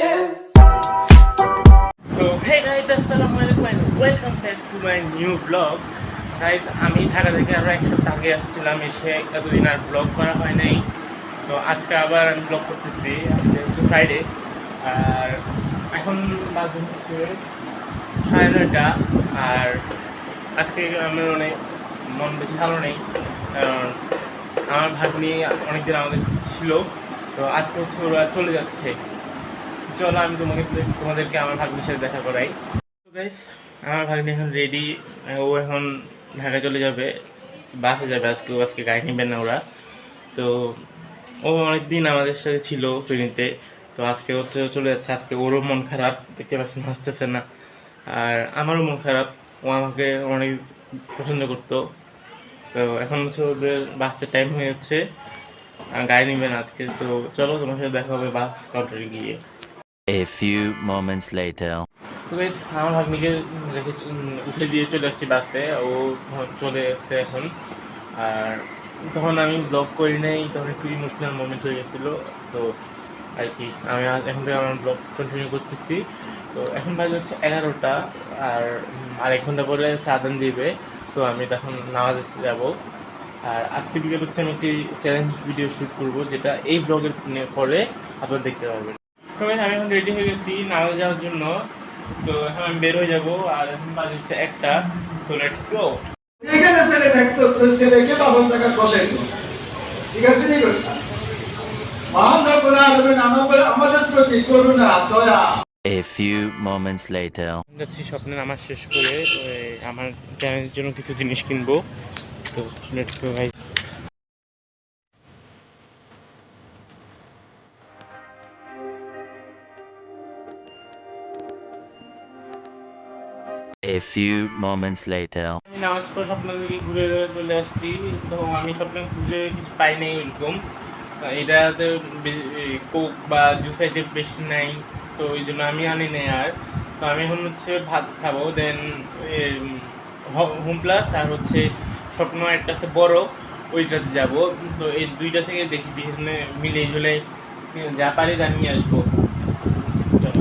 So hey guys, assalamualaikum and welcome back to my new vlog. Guys, আমি ঢাকা থেকে আরো এক সপ্তাহ আগে আসছিলাম, এসে এতদিন আর ব্লগ করা হয় নাই। তো আজকে আবার আমি ব্লগ করতেছি। আজকে হচ্ছে ফ্রাইডে আর এখন বাজে হচ্ছে 9:30। আর আজকে আমার অনেক মন বেশি ভালো নেই, কারণ আমার ভাগ্নি অনেকদিন আমাদের ছিল, তো আজকে হচ্ছে ওরা চলে যাচ্ছে। চলো আমি তোমাদেরকে আমার ভাগ্নির সাথে দেখা করাই। তো গাইস, আমার ভাগ্নি এখন রেডি, ও এখন ঢাকা চলে যাবে, বাসে যাবে। আজকে গাড়ি নেবেন না ওরা। তো ও অনেকদিন আমাদের সাথে ছিল ফেরিতে, তো আজকে হচ্ছে চলে যাচ্ছে। আজকে ওরও মন খারাপ, দেখতে পাচ্ছেন হাসতেছে না, আর আমারও মন খারাপ। ও আমাকে অনেক পছন্দ করতো। তো এখন হচ্ছে ওদের বাসের টাইম হয়ে যাচ্ছে, গাড়ি নেবেন আজকে। তো চলো তোমার সাথে দেখা হবে বাস কাউন্টারে গিয়ে। A few moments later. তো গাইস, আমার ভাগ্নিকে রেখে উঠে দিয়ে চলে আসছি বাসে, ও চলে এসছে এখন। আর তখন আমি ব্লগ করি নাই, তখন একটু ইমোশনাল মোমেন্ট হয়ে গেছিলো। তো আর কি আমি এখন থেকে আমার ব্লগ কন্টিনিউ করতেছি। তো এখন বাজে হচ্ছে 11টা, আর 1 ঘন্টা পরে আজান দিবে। তো আমি তখন নামাজ যাব। আর আজকে বিকেল হচ্ছে আমি একটি চ্যালেঞ্জ ভিডিও শ্যুট করবো, যেটা এই ব্লগের পরে আপনারা দেখতে পাবেন। তো আমি এখন রেডি হয়ে গেছি নামাজ যাওয়ার জন্য। তো এখন আমি বের হয়ে যাবো, আর এখন বাজে হচ্ছে 1টা। তো লেটস গো। এখানে ছেলে থাকতো, তোর ছেলেকে বাবার টাকা বসাইতো, ঠিক আছে? নি কথা মহান রব্বুল আলামিন আমাদের প্রতি করুণা দয়া। A few moments later. যাচ্ছি স্বপ্নে নামাজ শেষ করে, আমার চ্যানেলের জন্য কিছু জিনিস কিনবো। তো লেটস গো ভাই। A few moments later. আমি নামাজ পড়ে স্বপ্ন থেকে ঘুরে চলে আসছি। তো আমি স্বপ্নে ঘুরে কিছু পাই নাই এরকম। এটাতে কোক বা জুস আইটেম বেশি নাই, তো ওই জন্য আমি আনি নাই। আর তো আমি এখন হচ্ছে ভাত খাবো, দেন হোম প্লাস আর হচ্ছে স্বপ্ন একটা আছে বড়, ওইটাতে যাব। তো এই দুইটা থেকে দেখি যেখানে মিলে ঝুলে যা পারি তা নিয়ে আসবো। চলো।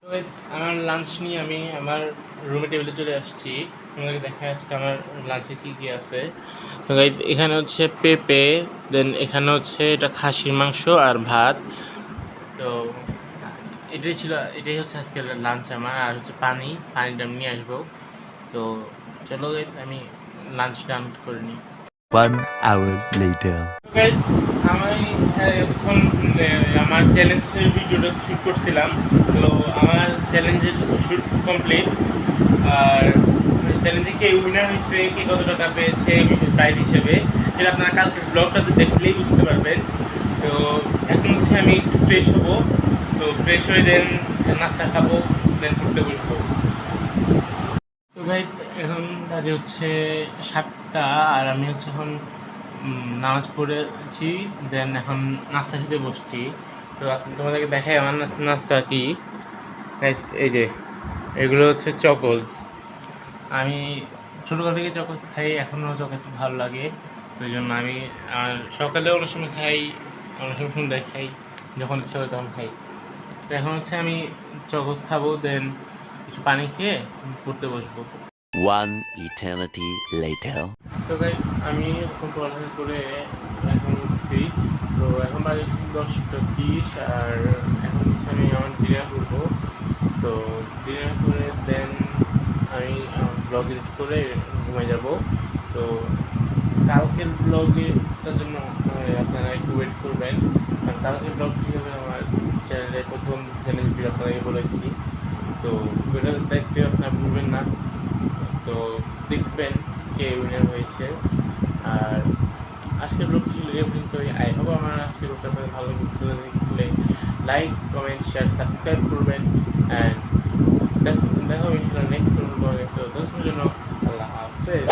তো গাইস, আমার লাঞ্চ নিয়ে আমি আমার রুমে টেবিলে চলে আসছি। তোমাদেরকে দেখা আজকে আমার লাঞ্চে কী কী আছে। তো গাইস, এখানে হচ্ছে পেঁপে, দেন এখানে হচ্ছে এটা খাসির মাংস আর ভাত। তো এটাই হচ্ছে আজকের লাঞ্চ আমার। আর হচ্ছে পানিটা আমি নিয়ে আসবো। তো চলো গাইস, আমি লাঞ্চ ডান করে নিই। 1 hour later. গাইস, আমি এখন আমার চ্যালেঞ্জের ভিডিওটা শ্যুট করছিলাম। তো আমার চ্যালেঞ্জের শ্যুট কমপ্লিট। আর চ্যালেঞ্জে কে উইনার হয়েছে, কে কত টাকা পেয়েছে প্রাইজ হিসেবে, সেটা আপনারা কালকের ব্লগটাতে দেখলেই বুঝতে পারবেন। তো এখন হচ্ছে আমি একটু ফ্রেশ হবো। তো ফ্রেশ হয়ে দেন নাস্তা খাবো, দেন পড়তে বসবো। তো গাইস, এখন বাজে হচ্ছে 7টা, আর আমি হচ্ছে এখন নামাজ পড়েছি, দেন এখন নাস্তা খেতে বসছি। তো তোমাদেরকে দেখাই আমার নাস্তা কি। গাইস, এই যে এগুলো হচ্ছে চকোজ। আমি ছোটোকাল থেকে চকোজ খাই, এখনও চকোজ ভালো লাগে। ওই জন্য আমি সকালে অনেক সময় খাই, অনেক সময় সন্ধ্যায় খাই, যখন ইচ্ছা হয় তখন খাই। তো এখন হচ্ছে আমি চকোজ খাবো, দেন কিছু পানি খেয়ে পড়তে বসবো। 1 eternity later. তো গাইস, আমি এখন পড়াশোনা করে এখন উঠছি। তো এখন বাজে হচ্ছে 10:20, আর এখন হচ্ছে আমি আমার ডিনার করবো। তো ডিনার করে দেন আমি ব্লগ এডিট করে ঘুমাই যাব। তো কালকের ব্লগের জন্য আপনারা একটু ওয়েট করবেন, কারণ কালকের ব্লগ ঠিক হবে আমার চ্যানেলে প্রথম চ্যানেল ভিডিও আপনাদেরকে বলেছি। তো ওইটা দেখতে আপনারা ভুলবেন না। তো দেখবেন কে উইনার হয়েছে। আর আজকের ব্লগ ছিল এই পর্যন্তই। আই হোপ আমার আজকের ব্লগটা আপনাদের ভালো লাগলে লাইক, কমেন্ট, শেয়ার, সাবস্ক্রাইব করবেন। অ্যান্ড দেখা হবে ইনশাআল্লাহ নেক্সট কোনো ব্লগে। তো ততক্ষণের জন্য আল্লাহ হাফেজ।